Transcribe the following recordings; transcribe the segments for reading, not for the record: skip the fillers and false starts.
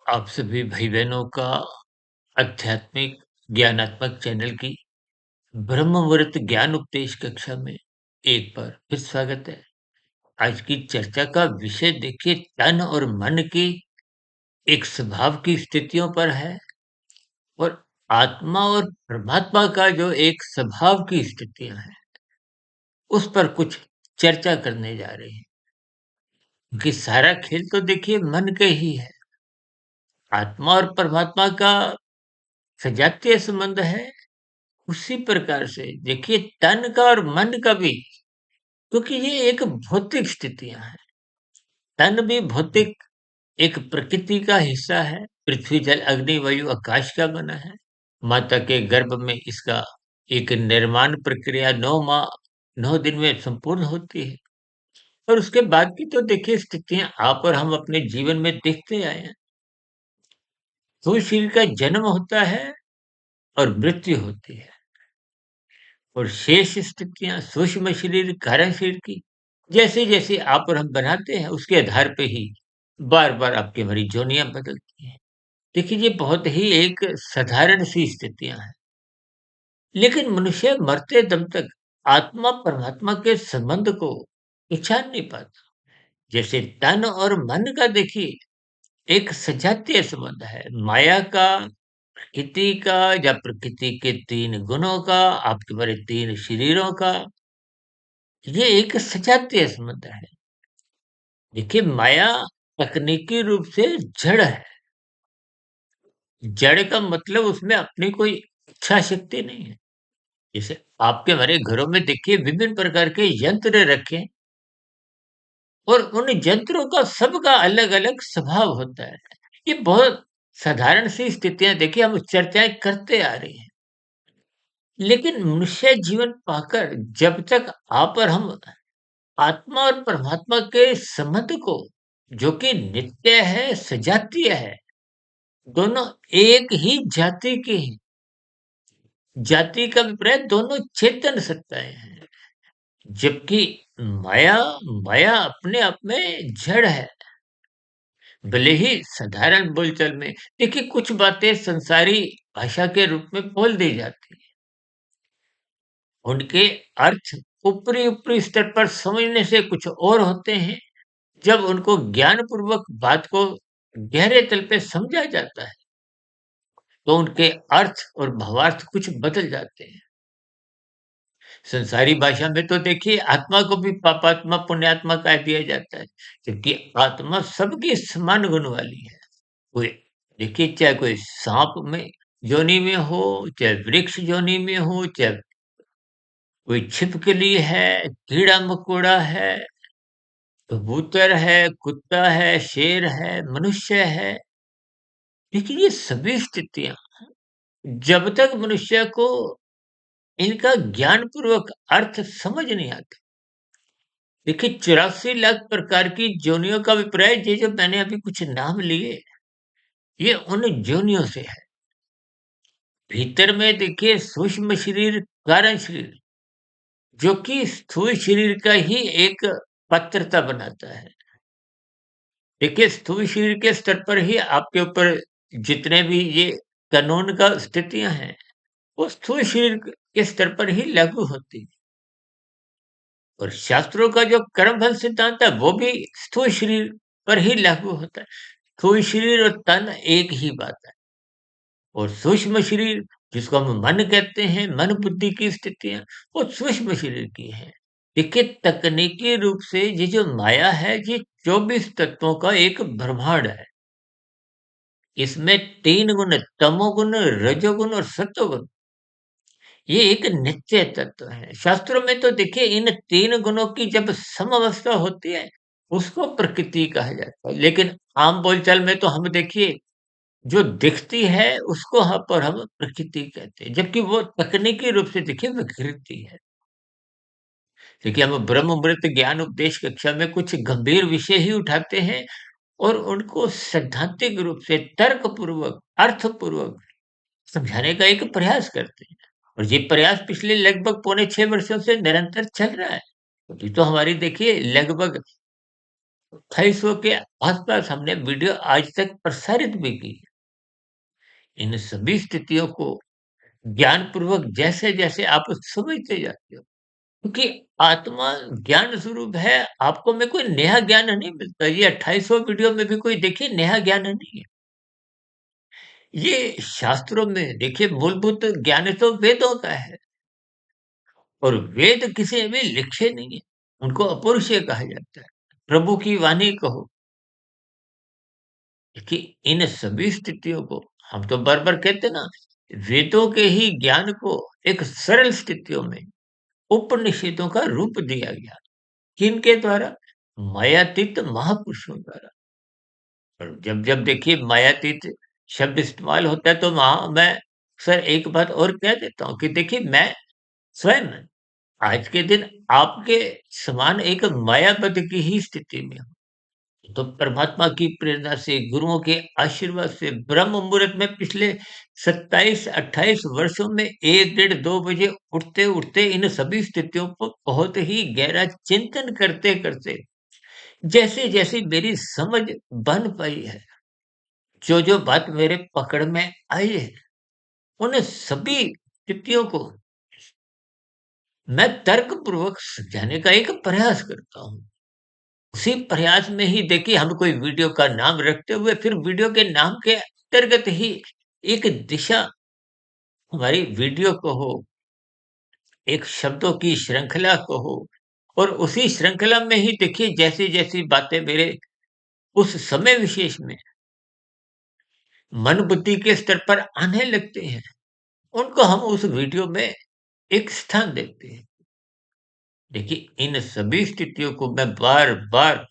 आप सभी भाई-बहनों का आध्यात्मिक ज्ञानात्मक चैनल की ब्रह्म मुहूर्त ज्ञान उपदेश कक्षा में एक बार फिर स्वागत है। आज की चर्चा का विषय देखिए तन और मन की एक स्वभाव की स्थितियों पर है और आत्मा और परमात्मा का जो एक स्वभाव की स्थितियां हैं, उस पर कुछ चर्चा करने जा रहे हैं। क्योंकि सारा खेल तो देखिए मन के ही है। आत्मा और परमात्मा का सजातीय संबंध है। उसी प्रकार से देखिए तन का और मन का भी, क्योंकि ये एक भौतिक स्थितियां हैं। तन भी भौतिक एक प्रकृति का हिस्सा है। पृथ्वी जल अग्नि वायु आकाश का बना है। माता के गर्भ में इसका एक निर्माण प्रक्रिया 9 माह 9 दिन में संपूर्ण होती है। और उसके बाद की तो देखिए स्थितियां आप और हम अपने जीवन में देखते आए हैं। तो शरीर का जन्म होता है और मृत्यु होती है। और शेष स्थितियाँ सूक्ष्म शरीर, कारण शरीर की जैसे-जैसे आप और हम बनाते हैं, उसके आधार पे ही बार-बार आपकी हमारी जोनियाँ बदलती हैं। देखिए, ये बहुत ही एक साधारण सी स्थितियाँ हैं। लेकिन मनुष्य मरते दम तक आत्मा परमात्मा के संबंध को पहचान नहीं पाता। जैसे तन और मन का देखिए एक सजातीय संबंध है। माया का, प्रकृति का या प्रकृति के 3 गुणों का, आपके हमारे 3 शरीरों का, ये एक सजातीय संबंध है। देखिए माया तकनीकी रूप से जड़ है। जड़ का मतलब उसमें अपनी कोई इच्छा शक्ति नहीं है। जैसे आपके हमारे घरों में देखिए विभिन्न प्रकार के यंत्र रखे हैं और उन यंत्रों का सबका अलग-अलग स्वभाव होता है। ये बहुत साधारण सी स्थितियाँ देखिए हम चर्चाएँ करते आ रहे हैं। लेकिन मनुष्य जीवन पाकर जब तक आप और हम आत्मा और परमात्मा के संबंध को, जो कि नित्य है, सजातीय है, दोनों एक ही जाति के हैं। जाति का अभिप्राय दोनों चेतन सत्ताएँ हैं। जबकि माया माया अपने आप में जड़ है। भले ही साधारण बोलचाल में देखिए कुछ बातें संसारी भाषा के रूप में बोल दी जाती हैं। उनके अर्थ ऊपरी-ऊपरी स्तर पर समझने से कुछ और होते हैं। जब उनको ज्ञानपूर्वक बात को गहरे तल पे समझा जाता है, तो उनके अर्थ और भावार्थ कुछ बदल जाते हैं। संसारी भाषा में तो देखिए आत्मा को भी पापात्मा, पुण्यात्मा कह दिया जाता है, जबकि आत्मा सबकी समान गुण वाली है। कोई देखिए चाहे कोई साँप में योनि में हो, चाहे वृक्ष योनि में हो, चाहे कोई छिपकली है, कीड़ा-मकोड़ा है, कबूतर है, कुत्ता है, शेर है, मनुष्य है। देखिए ये सभी स्थितियाँ जब तक मनुष्य को इनका ज्ञानपूर्वक अर्थ समझ नहीं आता। देखिए 84 लाख प्रकार की योनियों का अभिप्राय ये जो मैंने अभी कुछ नाम लिए, ये उन योनियों से है। भीतर में देखिए सूक्ष्म शरीर, कारण शरीर, जो कि स्थूल शरीर का ही एक पात्रता बनाता है। देखिए स्थूल शरीर के स्तर पर ही आपके ऊपर जितने भी ये कानून का स्थितियाँ हैं, वो स्थूल शरीर के स्तर पर ही लागू होती हैं। और शास्त्रों का जो कर्म फल सिद्धांत है वो भी स्थूल शरीर पर ही लागू होता है। स्थूल शरीर और तन एक ही बात है। और सूक्ष्म शरीर जिसको हम मन कहते हैं, मन बुद्धि की स्थितियाँ, वो सूक्ष्म शरीर की हैं। देखिए तकनीकी रूप से ये जो माया है ये 24 तत्वों का एक ब्रह्मांड है। इसमें 3 गुण तमोगुण, रजोगुण और सत्वगुण, ये एक नित्य तत्व है। शास्त्रों में तो देखिए इन 3 गुणों की जब समअवस्था होती है, उसको प्रकृति कहा जाता है। लेकिन आम बोलचाल में तो हम देखिए जो दिखती है उसको यहाँ पर हम प्रकृति कहते हैं, जबकि वो तकनीकी रूप से देखिए विकृति है। देखिए हम ब्रह्म मुहूर्त ज्ञान उपदेश कक्षा में कुछ गंभीर विषय ही उठाते हैं और उनको सैद्धांतिक रूप से तर्कपूर्वक, अर्थपूर्वक समझाने का एक प्रयास करते हैं। और ये प्रयास पिछले लगभग पौने 6 वर्षों से निरंतर चल रहा है। अभी तो हमारी देखिए लगभग 2800 के आसपास हमने वीडियो आज तक प्रसारित भी की है। इन सभी स्थितियों को ज्ञानपूर्वक जैसे-जैसे आप समझते जाते हो, क्योंकि आत्मा ज्ञान स्वरूप है, आपको में कोई नया ज्ञान नहीं मिलता। ये 2800 वीडियो में भी कोई देखिए नया ज्ञान नहीं है। ये शास्त्रों में देखिए मूलभूत ज्ञान तो वेदों का है, और वेद किसी ने भी लिखे नहीं है। उनको अपौरुषीय कहा जाता है। प्रभु की वाणी कहो कि इन सभी स्थितियों को हम तो बार-बार कहते हैं ना, वेदों के ही ज्ञान को एक सरल स्थितियों में उपनिषदों का रूप दिया गया। किनके द्वारा? मायातीत महापुरुषों द्वारा। और जब देखिए मायातीत शब्द इस्तेमाल होता है, तो वहाँ मैं सर एक बात और कह देता हूँ कि देखिए मैं स्वयं आज के दिन आपके समान एक मायाबद्ध की ही स्थिति में हूँ। तो परमात्मा की प्रेरणा से, गुरुओं के आशीर्वाद से ब्रह्म मुहूर्त में पिछले 27-28 वर्षों में 1 डेढ़ 2 बजे उठते-उठते इन सभी स्थितियों को बहुत ही गहरा चिंतन करते-करते जैसे-जैसे मेरी समझ बन पाई है, जो-जो बात मेरे पकड़ में आई है, उन सभी स्थितियों को मैं तर्कपूर्वक समझाने का एक प्रयास करता हूँ। उसी प्रयास में ही देखिए हम कोई वीडियो का नाम रखते हुए फिर वीडियो के नाम के अंतर्गत ही एक दिशा हमारी वीडियो को हो, एक शब्दों की श्रृंखला को हो, और उसी श्रृंखला में ही देखिए जैसी-जैसी बातें मेरे उस समय विशेष में मन बुद्धि के स्तर पर आने लगते हैं, उनको हम उस वीडियो में एक स्थान देते हैं। देखिए इन सभी स्थितियों को मैं बार-बार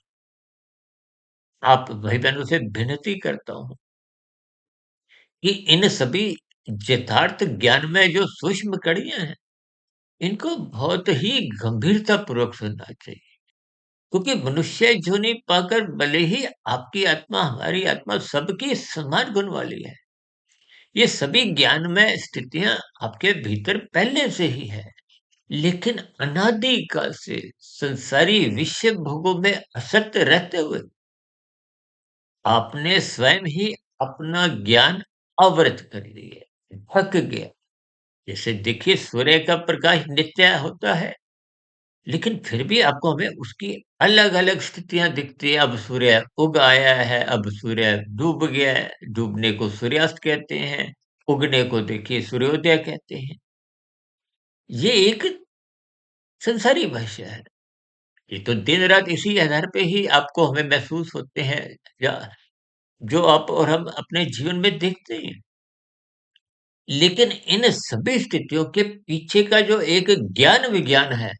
आप भाई-बहनों से विनती करता हूँ कि इन सभी यथार्थ ज्ञान में जो सूक्ष्म कड़ियाँ हैं, इनको बहुत ही गंभीरतापूर्वक सुनना चाहिए। क्योंकि मनुष्य योनि पाकर भले ही आपकी आत्मा, हमारी आत्मा सबकी समान गुण वाली है। ये सभी ज्ञानमय स्थितियाँ आपके भीतर पहले से ही है। लेकिन अनादि काल से संसारी विषय भोगों में असक्त रहते हुए आपने स्वयं ही अपना ज्ञान अवरुद्ध कर लिया, थक गया। जैसे देखिए सूर्य का प्रकाश नित्य होता है, लेकिन फिर भी आपको हमें उसकी अलग-अलग स्थितियाँ दिखती है। अब सूर्य उग आया है, अब सूर्य डूब गया है, डूबने को सूर्यास्त कहते हैं, उगने को देखिए सूर्योदय कहते हैं। ये एक संसारी भाषा है। ये तो दिन-रात इसी आधार पे ही आपको हमें महसूस होते हैं, या जो आप और हम अपने जीवन में देखते हैं। लेकिन इन सभी स्थितियों के पीछे का जो एक ज्ञान विज्ञान है,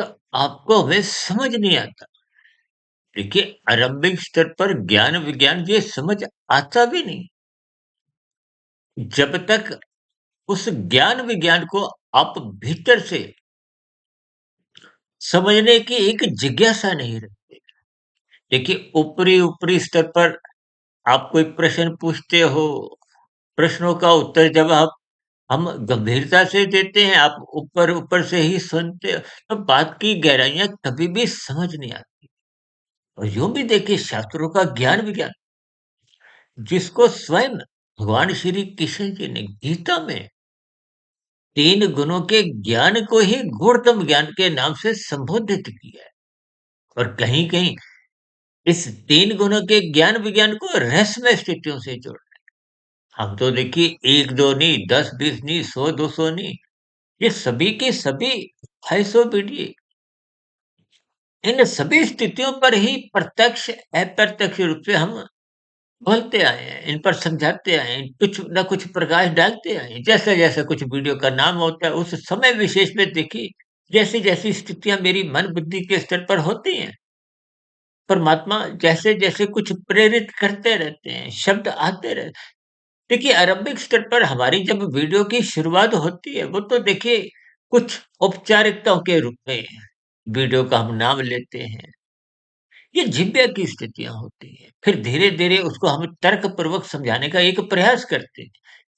क आपको हमें समझ नहीं आता। देखिए आरंभिक स्तर पर ज्ञान विज्ञान ये समझ आता भी नहीं, जब तक उस ज्ञान विज्ञान को आप भीतर से समझने की एक जिज्ञासा नहीं रखते। देखिए ऊपरी-ऊपरी स्तर पर आप कोई प्रश्न पूछते हो, प्रश्नों का उत्तर जब आप हम गंभीरता से देते हैं, आप ऊपर-ऊपर से ही सुनते हो, तो बात की गहराइयाँ कभी भी समझ नहीं आती। और यूँ भी देखिए शास्त्रों का ज्ञान विज्ञान, जिसको स्वयं भगवान श्री कृष्ण जी ने गीता में 3 गुणों के ज्ञान को ही गूढ़तम ज्ञान के नाम से संबोधित किया है। और कहीं-कहीं इस 3 गुणों के ज्ञान विज्ञान को रहस्यमय स्थितियों से जोड़ा। हम तो देखिए 1-2 नहीं, 10-20 नहीं, 100-200 नहीं, ये सभी के सभी 250 पीढ़ी इन सभी स्थितियों पर ही प्रत्यक्ष, अप्रत्यक्ष रूप से हम बोलते आए हैं, इन पर समझाते आए हैं, कुछ न कुछ प्रकाश डालते आए हैं। जैसे-जैसे कुछ वीडियो का नाम होता है, उस समय विशेष में देखिए, जैसी-जैसी स्थितियाँ मेरी मन बुद्धि के स्तर पर होती हैं, परमात्मा जैसे-जैसे कुछ प्रेरित करते रहते हैं, शब्द आते रहते हैं। देखिए आरंभिक स्तर पर हमारी जब वीडियो की शुरुआत होती है, वो तो देखिए कुछ औपचारिकताओं के रूप में वीडियो का हम नाम लेते हैं। ये जिज्ञा की स्थितियाँ होती हैं। फिर धीरे-धीरे उसको हम तर्कपूर्वक समझाने का एक प्रयास करते हैं।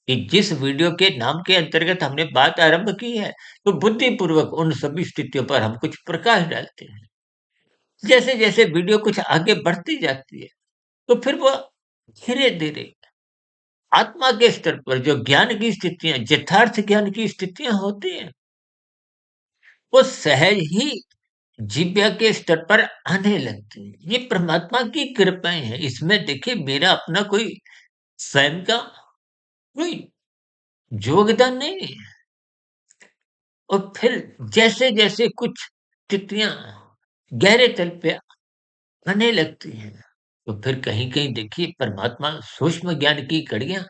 कि जिस वीडियो के नाम के अंतर्गत हमने बात आरंभ की है, तो बुद्धिपूर्वक उन सभी स्थितियों पर हम कुछ प्रकाश डालते हैं। जैसे-जैसे वीडियो कुछ आगे बढ़ती जाती है, तो फिर वो धीरे-धीरे आत्मा के स्तर पर जो ज्ञान की स्थितियाँ, यथार्थ ज्ञान की स्थितियाँ होती हैं, वो सहज ही जिज्ञा के स्तर पर आने लगती हैं। ये परमात्मा की कृपाएँ हैं। इसमें देखिए मेरा अपना कोई स्वयं का कोई योगदान नहीं है। और फिर जैसे-जैसे कुछ स्थितियाँ गहरे तल पे आने लगती हैं, तो फिर कहीं-कहीं देखिए परमात्मा सूक्ष्म ज्ञान की कड़ियाँ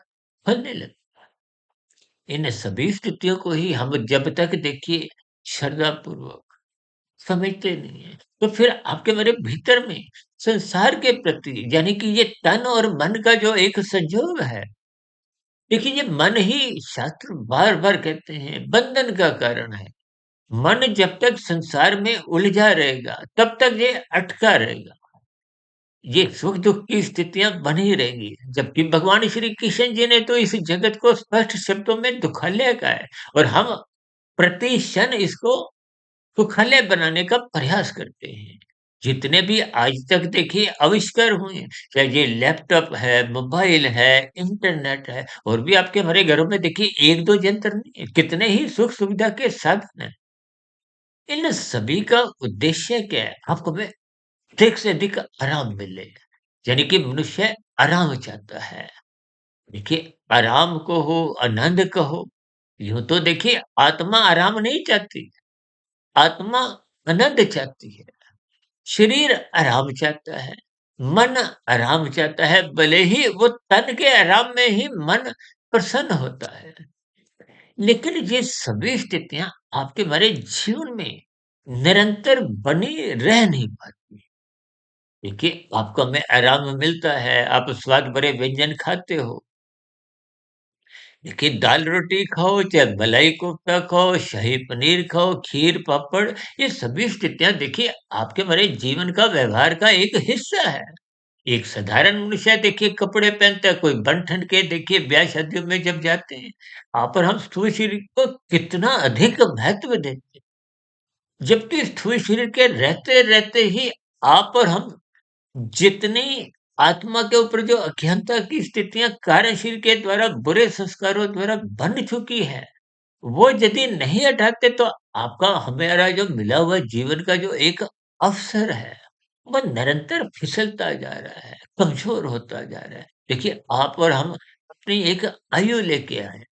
खोलने लगती हैं। इन सभी स्थितियों को ही हम जब तक देखिए श्रद्धापूर्वक समझते नहीं हैं, तो फिर आपके मेरे भीतर में संसार के प्रति यानी कि ये तन और मन का जो एक संयोग है, देखिए ये मन ही शास्त्र बार-बार कहते हैं बंधन का कारण है। मन जब तक संसार में उलझा रहेगा, तब तक ये अटका रहेगा। ये सुख-दुःख की स्थितियाँ बनी रहेंगी। जबकि भगवान श्री कृष्ण जी ने तो इस जगत को स्पष्ट शब्दों में दुखालय कहा है और हम प्रति क्षण इसको सुखालय बनाने का प्रयास करते हैं। जितने भी आज तक देखिए आविष्कार हुए हैं, चाहे ये लैपटॉप है, मोबाइल है, इंटरनेट है और भी आपके हमारे घरों में देखिए 1-2 यंत्र नहीं है, कितने ही सुख-सुविधा के साधन हैं। इन सभी का उद्देश्य क्या है? आपको में अधिक से अधिक आराम मिले। यानी कि मनुष्य आराम चाहता है। देखिए आराम को हो, आनंद कहो, यूँ तो देखिए आत्मा आराम नहीं चाहती, आत्मा आनंद चाहती है। शरीर आराम चाहता है, मन आराम चाहता है, भले ही वो तन के आराम में ही मन प्रसन्न होता है। लेकिन ये सभी स्थितियाँ आपके हमारे जीवन में निरंतर बनी रह नहीं पाती। देखिए, आपको हमें आराम मिलता है, आप स्वाद भरे व्यंजन खाते हो। देखिए, दाल-रोटी खाओ, चाहे मलाई कोफ्ता खाओ, शाही पनीर खाओ, खीर, पापड़, ये सभी स्थितियाँ देखिए आपके हमारे जीवन का व्यवहार का एक हिस्सा है। एक साधारण मनुष्य देखिए कपड़े पहनता है, कोई बन-ठन के देखिए ब्याह-शादियों में जब जाते हैं, आप और हम स्थूल शरीर को कितना अधिक महत्व देते हैं। जबकि स्थूल शरीर के रहते-रहते ही आप और हम जितनी आत्मा के ऊपर जो अज्ञानता की स्थितियाँ कार्यशील के द्वारा बुरे संस्कारों द्वारा बन चुकी है, वो यदि नहीं हटाते तो आपका हमारा जो मिला हुआ जीवन का जो एक अवसर है, वो निरंतर फिसलता जा रहा है, कमज़ोर होता जा रहा है। देखिए, आप और हम अपनी एक आयु लेके आए हैं।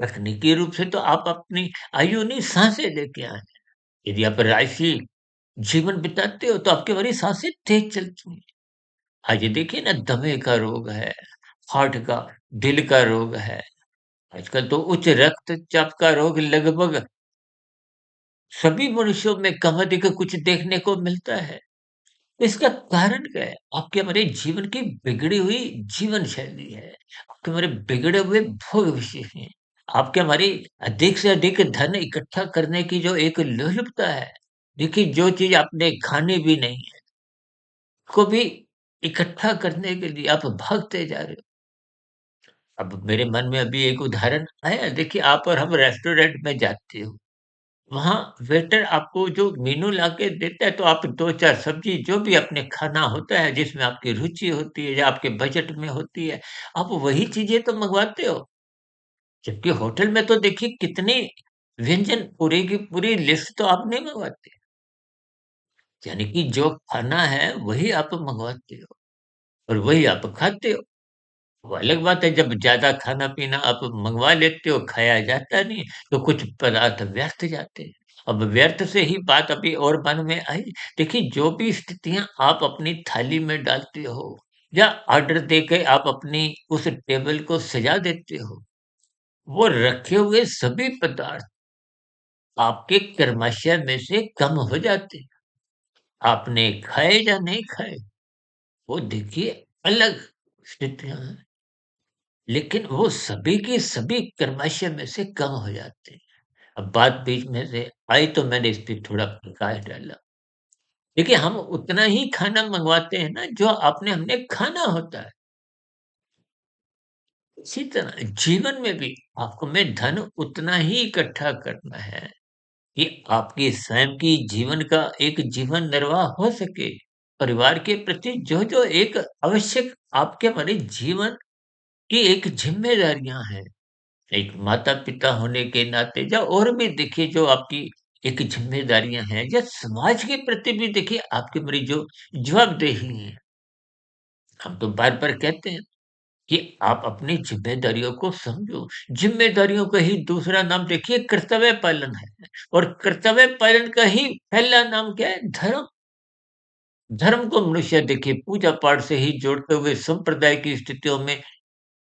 तकनीकी रूप से तो आप अपनी आयु नहीं, साँसें लेके आए हैं। यदि आप राजसी जीवन बिताते हो, तो आपकी हमारी साँसें तेज़ चलती हैं। आज ये देखिए ना दमे का रोग है, हार्ट का, दिल का रोग है। आजकल तो उच्च रक्तचाप का रोग लगभग सभी मनुष्यों में कम अधिक कुछ देखने को मिलता है। इसका कारण क्या है? आपके हमारे जीवन की बिगड़ी हुई जीवन शैली है। आपके हमारे बिगड़े हुए भोग विशेष हैं। आपके हमारी अधिक से अधिक धन इकट्ठा करने की जो एक लोलुपता है। देखिए जो चीज़ आपने खानी भी नहीं है, को भी इकट्ठा करने के लिए आप भागते जा रहे हो। अब मेरे मन में अभी एक उदाहरण आया, देखिए आप और हम रेस्टोरेंट में जाते हो, वहाँ वेटर आपको जो मेनू लाके देता है तो आप 2-4 सब्ज़ी जो भी अपने खाना होता है जिसमें आपकी रुचि होती है या आपके बजट में होती है, आप वही चीज़ें तो मँगवाते हो। जबकि होटल में तो देखिए कितने व्यंजन पूरी की पूरी लिस्ट तो आप नहीं मँगवाते। यानी कि जो खाना है वही आप मँगवाते हो और वही आप खाते हो। वो अलग बात है जब ज़्यादा खाना-पीना आप मँगवा लेते हो, खाया जाता नहीं, तो कुछ पदार्थ व्यर्थ जाते हैं। अब व्यर्थ से ही बात अभी और मन में आई, देखिए जो भी स्थितियाँ आप अपनी थाली में डालते हो या ऑर्डर देके आप अपनी उस टेबल को सजा देते हो, वो रखे हुए सभी पदार्थ आपके कर्माशय में से कम हो जाते हैं। आपने खाए या नहीं खाए, वो देखिए अलग स्थितियाँ हैं। लेकिन वो सभी के सभी कर्माशय में से कम हो जाते हैं। अब बात बीच में से आई तो मैंने इस पे थोड़ा प्रकाश डाला। देखिए हम उतना ही खाना मँगवाते हैं ना जो आपने हमने खाना होता है। इसी तरह जीवन में भी आपको में धन उतना ही इकट्ठा करना है कि आपकी स्वयं की जीवन का एक जीवन निर्वाह हो सके। परिवार के प्रति जो-जो एक आवश्यक आपके हमारे जीवन की एक ज़िम्मेदारियाँ हैं, एक माता-पिता होने के नाते या और भी देखिए जो आपकी एक ज़िम्मेदारियाँ हैं या समाज के प्रति भी देखिए आपकी बड़ी जो जवाबदेही है। हम तो बार-बार कहते हैं कि आप अपनी ज़िम्मेदारियों को समझो। ज़िम्मेदारियों का ही दूसरा नाम देखिए कर्तव्य पालन है और कर्तव्य पालन का ही पहला नाम क्या है? धर्म। धर्म को मनुष्य देखिए पूजा-पाठ से ही जोड़ते हुए संप्रदाय की स्थितियों में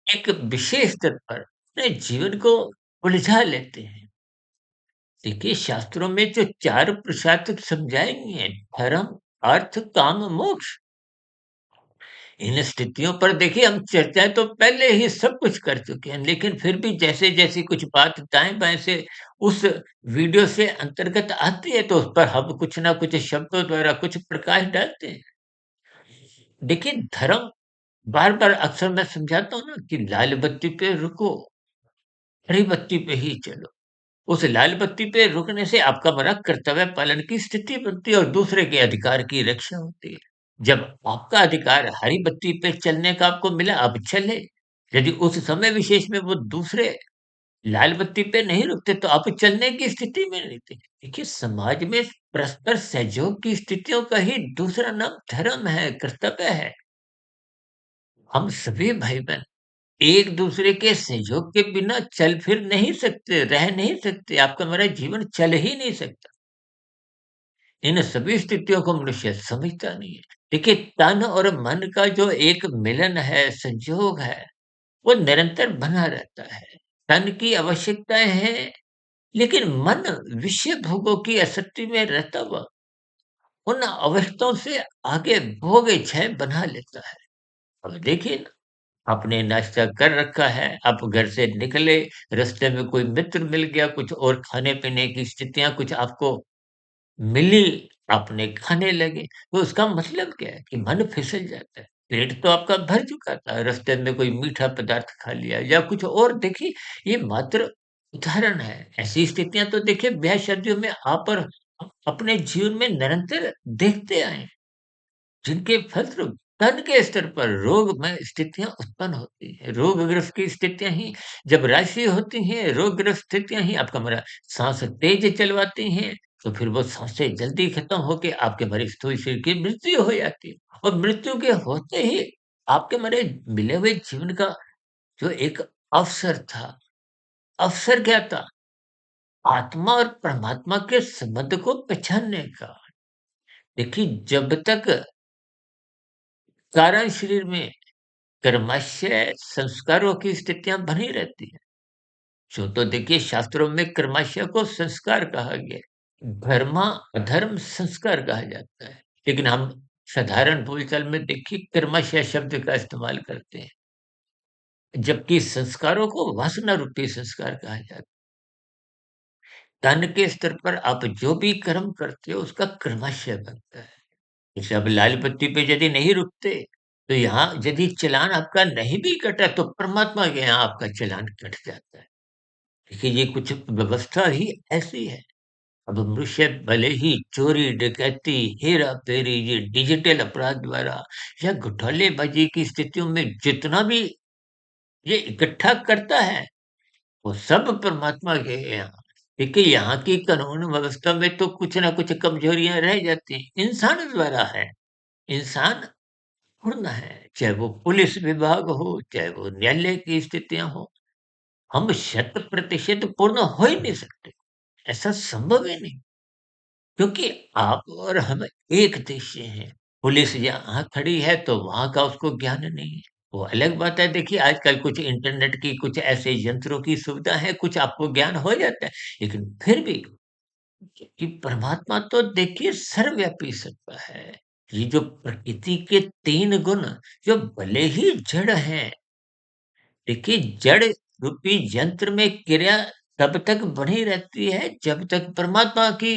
एक विशेष स्तर पर अपने जीवन को उलझा लेते हैं। देखिए शास्त्रों में जो 4 पुरुषार्थ समझाए गए हैं, धर्म, अर्थ, काम, मोक्ष। इन स्थितियों पर देखिए हम चर्चाएँ तो पहले ही सब कुछ कर चुके हैं, लेकिन फिर भी जैसे-जैसी कुछ बात दाएँ-बाएँ से उस वीडियो से अंतर्गत आती है, तो उस पर हम कुछ न कुछ शब्दों द्वारा कुछ प्रकाश डालते हैं। देखिए धर्म बार-बार अक्सर मैं समझाता हूँ ना कि लाल बत्ती पे रुको, हरी बत्ती पे ही चलो। उस लाल बत्ती पे रुकने से आपका बड़ा कर्तव्य पालन की स्थिति बनती है और दूसरे के अधिकार की रक्षा होती है। जब आपका अधिकार हरी बत्ती पे चलने का आपको मिला, आप चले। यदि उस समय विशेष में वो दूसरे लाल बत्ती पे नहीं रुकते, तो आप चलने की स्थिति में नहीं थे। देखिए, समाज में परस्पर सहयोग की स्थितियों का ही दूसरा नाम धर्म है, कर्तव्य है। हम सभी भाई-बहन एक-दूसरे के सहयोग के बिना चल फिर नहीं सकते, रह नहीं सकते। आपका मेरा जीवन चल ही नहीं सकता। इन सभी स्थितियों को मनुष्य समझता नहीं है। देखिए, तन और मन का जो एक मिलन है, संयोग है, वो निरंतर बना रहता है। तन की आवश्यकताएँ हैं, लेकिन मन विषय भोगों की आसक्ति में रहता हुआ उन अवस्थाओं से आगे भोग इच्छाएँ बना लेता है। अब देखिए ना, आपने नाश्ता कर रखा है, आप घर से निकले, रास्ते में कोई मित्र मिल गया, कुछ और खाने-पीने की स्थितियाँ कुछ आपको मिली, आपने खाने लगे, तो उसका मतलब क्या है कि मन फिसल जाता है। पेट तो आपका भर चुका था, रास्ते में कोई मीठा पदार्थ खा लिया या कुछ और देखिए, ये मात्र उदाहरण है। ऐसी स्थितियाँ तो देखिए ब्याह-शादियों में आप और हम अपने जीवन में निरंतर देखते आए हैं। जिनके फलस्वरूप तन के स्तर पर रोगमय स्थितियाँ उत्पन्न होती हैं। रोगग्रस्त की स्थितियाँ ही जब राशि होती हैं, रोगग्रस्त स्थितियाँ ही आपका हमारा साँस तेज़ चलवाती हैं, तो फिर वो साँसें जल्दी खत्म होके आपके हमारे स्थूल शरीर की मृत्यु हो जाती है। और मृत्यु के होते ही आपके हमारे मिले हुए जीवन का जो एक अवसर था, अवसर क्या था? आत्मा और परमात्मा के संबंध को पहचानने का। देखिए, जब तक कारण शरीर में कर्माशय संस्कारों की स्थितियाँ बनी रहती हैं। जो तो देखिए शास्त्रों में कर्माशय को संस्कार कहा गया है। धर्मा अधर्म संस्कार कहा जाता है। लेकिन हम साधारण बोलचाल में देखिए कर्माशय शब्द का इस्तेमाल करते हैं। जबकि संस्कारों को वासना रूपी संस्कार कहा जाता है। तन के स्तर पर आप जो भी कर्म करते हो उसका कर्माशय बनता है। जैसे अब लाल बत्ती पे यदि नहीं रुकते, तो यहाँ यदि चालान आपका नहीं भी कटा तो परमात्मा के यहाँ आपका चालान कट जाता है। देखिए ये कुछ व्यवस्था ही ऐसी है। अब मनुष्य भले ही चोरी, डकैती, हेरा-फेरी, ये डिजिटल अपराध द्वारा या घोटालेबाजी की स्थितियों में जितना भी ये इकट्ठा करता है, वो सब परमात्मा के यहाँ। देखिए यहाँ की कानून व्यवस्था में तो कुछ न कुछ कमजोरियाँ रह जाती हैं, इंसान द्वारा है। इंसान पूर्ण है, चाहे वो पुलिस विभाग हो, चाहे वो न्यायालय की स्थितियाँ हो, हम शत प्रतिशत पूर्ण हो ही नहीं सकते, ऐसा संभव ही नहीं, क्योंकि आप और हम एक देश से हैं। पुलिस यहाँ खड़ी है तो वहाँ का उसको ज्ञान नहीं है, वो अलग बात है। देखिए आजकल कुछ इंटरनेट की कुछ ऐसे यंत्रों की सुविधा है, कुछ आपको ज्ञान हो जाता है, लेकिन फिर भी कि परमात्मा तो देखिए सर्वव्यापी सत्ता है। ये जो प्रकृति के 3 गुण जो भले ही जड़ हैं, देखिए जड़ रूपी यंत्र में क्रिया तब तक बनी रहती है जब तक परमात्मा की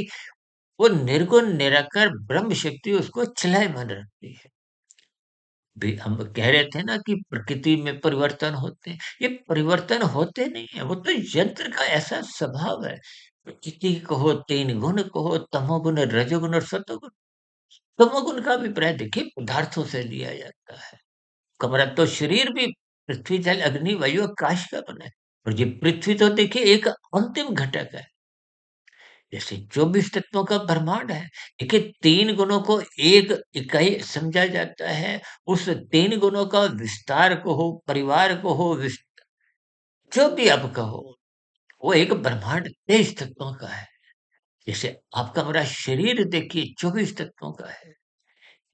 वो निर्गुण निराकार ब्रह्म शक्ति उसको चलायमान रखती है। भी हम कह रहे थे ना कि प्रकृति में परिवर्तन होते हैं। ये परिवर्तन होते नहीं है, वो तो यंत्र का ऐसा स्वभाव है। प्रकृति कहो, 3 गुण कहो, तमोगुण, रजोगुण और सतोगुण। तमोगुण का अभिप्राय देखिए पदार्थों से लिया जाता है। कमरा तो शरीर भी पृथ्वी, जल, अग्नि, वायु, आकाश का बना है। और ये पृथ्वी तो देखिए एक अंतिम घटक है। जैसे 24 तत्वों का ब्रह्मांड है। देखिए 3 गुणों को एक इकाई समझा जाता है। उस 3 गुणों का विस्तार कहो, परिवार कहो, जो भी आप कहो, वो एक ब्रह्मांड 23 तत्वों का है। जैसे आपका हमारा शरीर देखिए 24 तत्वों का है।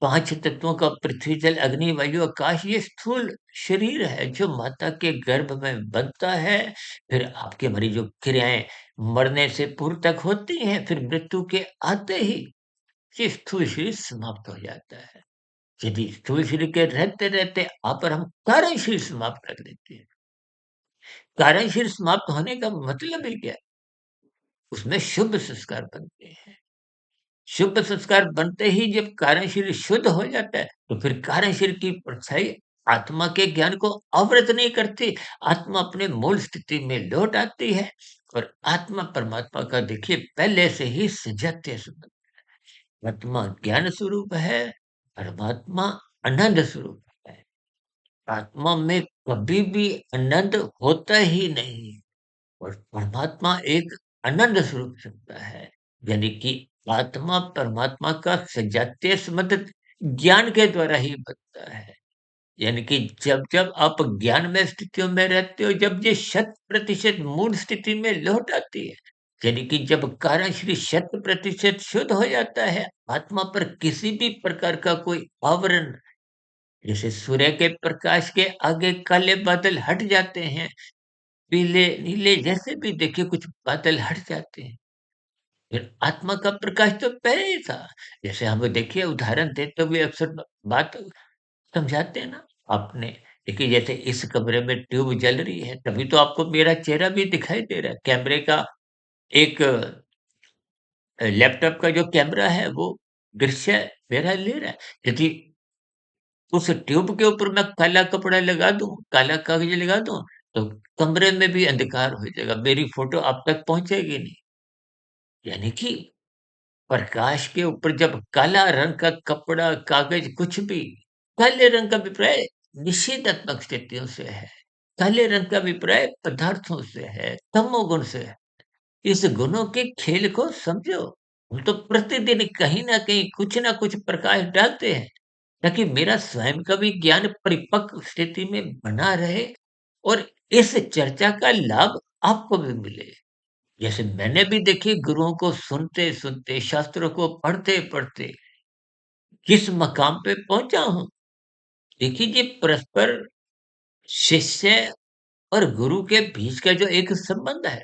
5 तत्वों का पृथ्वी, जल, अग्नि, वायु, आकाश, ये स्थूल शरीर है जो माता के गर्भ में बनता है। फिर आपकी हमारी जो क्रियाएँ मरने से पूर्व तक होती हैं, फिर मृत्यु के आते ही ये स्थूल शरीर समाप्त हो जाता है। यदि स्थूल शरीर के रहते-रहते आप और हम कारण शरीर समाप्त कर देते हैं। कारण शरीर समाप्त होने का मतलब ही क्या है? उसमें शुभ संस्कार बनते हैं। शुभ संस्कार बनते ही जब कारण शरीर शुद्ध हो जाता है, तो फिर कारण शरीर की परछाई आत्मा के ज्ञान को आवृत नहीं करती। आत्मा अपने मूल स्थिति में लौट आती है और आत्मा परमात्मा का देखिए पहले से ही सजातीय संबंध। आत्मा ज्ञान स्वरूप है, परमात्मा आनंद स्वरूप है। आत्मा में कभी भी आनंद होता ही नहीं और परमात्मा एक आनंद स्वरूप सत्ता है। यानी कि आत्मा परमात्मा का सजातीय संबंध ज्ञान के द्वारा ही बनता है। यानी कि जब-जब आप ज्ञानमय स्थितियों में रहते हो, जब ये शत प्रतिशत मूल स्थिति में लौट आती है, यानी कि जब कारण शरीर शत प्रतिशत शुद्ध हो जाता है, आत्मा पर किसी भी प्रकार का कोई आवरण, जैसे सूर्य के प्रकाश के आगे काले बादल हट जाते हैं, पीले, नीले जैसे भी देखिए कुछ बादल हट जाते हैं। फिर आत्मा का प्रकाश तो पहले ही था। जैसे हम देखिए उदाहरण देते हुए अक्सर बात समझाते हैं ना, आपने देखिए जैसे इस कमरे में ट्यूब जल रही है, तभी तो आपको मेरा चेहरा भी दिखाई दे रहा है। कैमरे का एक लैपटॉप का जो कैमरा है वो दृश्य मेरा ले रहा है। यदि उस ट्यूब के ऊपर मैं काला कपड़ा लगा दूँ, काला कागज़ लगा दूँ, तो कमरे में भी अंधकार हो जाएगा, मेरी फ़ोटो आप तक पहुँचेगी नहीं। यानी कि प्रकाश के ऊपर जब काला रंग का कपड़ा, कागज़ कुछ भी, काले रंग का अभिप्राय निषेधात्मक स्थितियों से है। काले रंग का अभिप्राय पदार्थों से है, तमोगुण से है। इस गुणों के खेल को समझो। हम तो प्रतिदिन कहीं न कहीं कुछ न कुछ प्रकाश डालते हैं, ताकि मेरा स्वयं का भी ज्ञान परिपक्व स्थिति में बना रहे और इस चर्चा का लाभ आपको भी मिले। जैसे मैंने भी देखिए गुरुओं को सुनते-सुनते, शास्त्रों को पढ़ते-पढ़ते किस मकाम पे पहुँचा हूँ। देखिए ये परस्पर शिष्य और गुरु के बीच का जो एक संबंध है,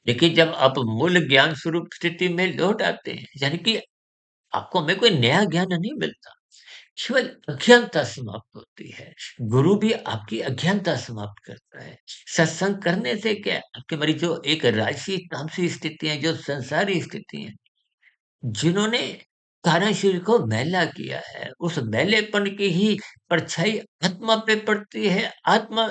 देखिए जब आप मूल ज्ञान स्वरूप स्थिति में लौट आते हैं, यानी कि आपको हमें कोई नया ज्ञान नहीं मिलता, केवल अज्ञानता समाप्त होती है। गुरु भी आपकी अज्ञानता समाप्त करता है। सत्संग करने से क्या है, आपकी हमारी जो एक राजसी तामसी स्थितियाँ, जो संसारी स्थिति हैं, जिन्होंने कारण शरीर को मैला किया है, उस मैलेपन की ही परछाई आत्मा पे पड़ती है। आत्मा